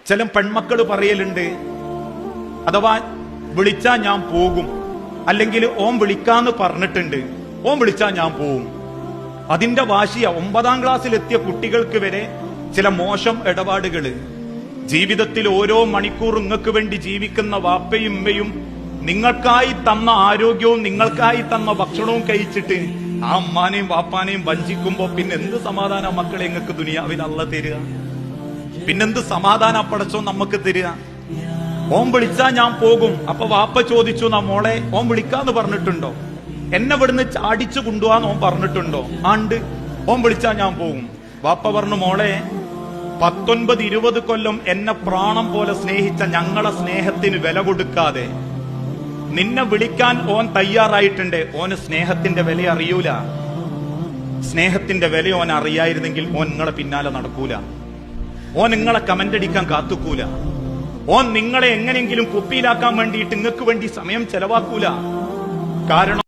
ചില പെൺമക്കള് പറയലുണ്ട്, അഥവാ വിളിച്ചാ ഞാൻ പോകും, അല്ലെങ്കിൽ ഓൻ വിളിക്കാന്ന് പറഞ്ഞിട്ടുണ്ട്, ഓൻ വിളിച്ചാ ഞാൻ പോവും. അതിന്റെ വാശിയ 9ാം ക്ലാസ്സിലെത്തിയ കുട്ടികൾക്ക് വരെ ചില മോശം ഇടപാടുകള്. ജീവിതത്തിൽ ഓരോ മണിക്കൂർ നിങ്ങൾക്ക് വേണ്ടി ജീവിക്കുന്ന വാപ്പയും ഉമ്മയും നിങ്ങൾക്കായി തന്ന ആരോഗ്യവും നിങ്ങൾക്കായി തന്ന ഭക്ഷണവും കഴിച്ചിട്ട് ആ അമ്മാനെയും വാപ്പാനെയും വഞ്ചിക്കുമ്പോ പിന്നെന്ത് സമാധാന മക്കളെ നിങ്ങൾക്ക് ദുനിയാവിൽ അല്ലാഹ് തരിക? പിന്നെന്ത് സമാധാന പടച്ചോ നമുക്ക് തരിക? ഓൻ വിളിച്ചാ ഞാൻ പോകും. അപ്പൊ വാപ്പ ചോദിച്ചു, മോളെ ഓൻ വിളിക്കാന്ന് പറഞ്ഞിട്ടുണ്ടോ? എന്നെ ഇവിടുന്ന് ചാടിച്ചു കൊണ്ടുപോവാന്ന് ഓൻ പറഞ്ഞിട്ടുണ്ടോ? ആണ്ട് ഓൻ വിളിച്ചാ ഞാൻ പോകും. വാപ്പ പറഞ്ഞു, മോളെ 19-20 കൊല്ലം എന്നെ പ്രാണം പോലെ സ്നേഹിച്ച ഞങ്ങളെ സ്നേഹത്തിന് വില കൊടുക്കാതെ നിന്നെ വിളിക്കാൻ ഓൻ തയ്യാറായിട്ടുണ്ട്. ഓന് സ്നേഹത്തിന്റെ വില അറിയൂല. സ്നേഹത്തിന്റെ വില ഓൻ അറിയായിരുന്നെങ്കിൽ ഓൻ നിങ്ങളെ പിന്നാലെ നടക്കൂല. ഓൻ നിങ്ങളെ കമന്റ് അടിക്കാൻ കാത്തുക്കൂല. ഓൻ നിങ്ങളെ എങ്ങനെയെങ്കിലും കുപ്പിയിലാക്കാൻ വേണ്ടിയിട്ട് നിങ്ങൾക്ക് വേണ്ടി സമയം ചെലവാക്കൂല. കാരണം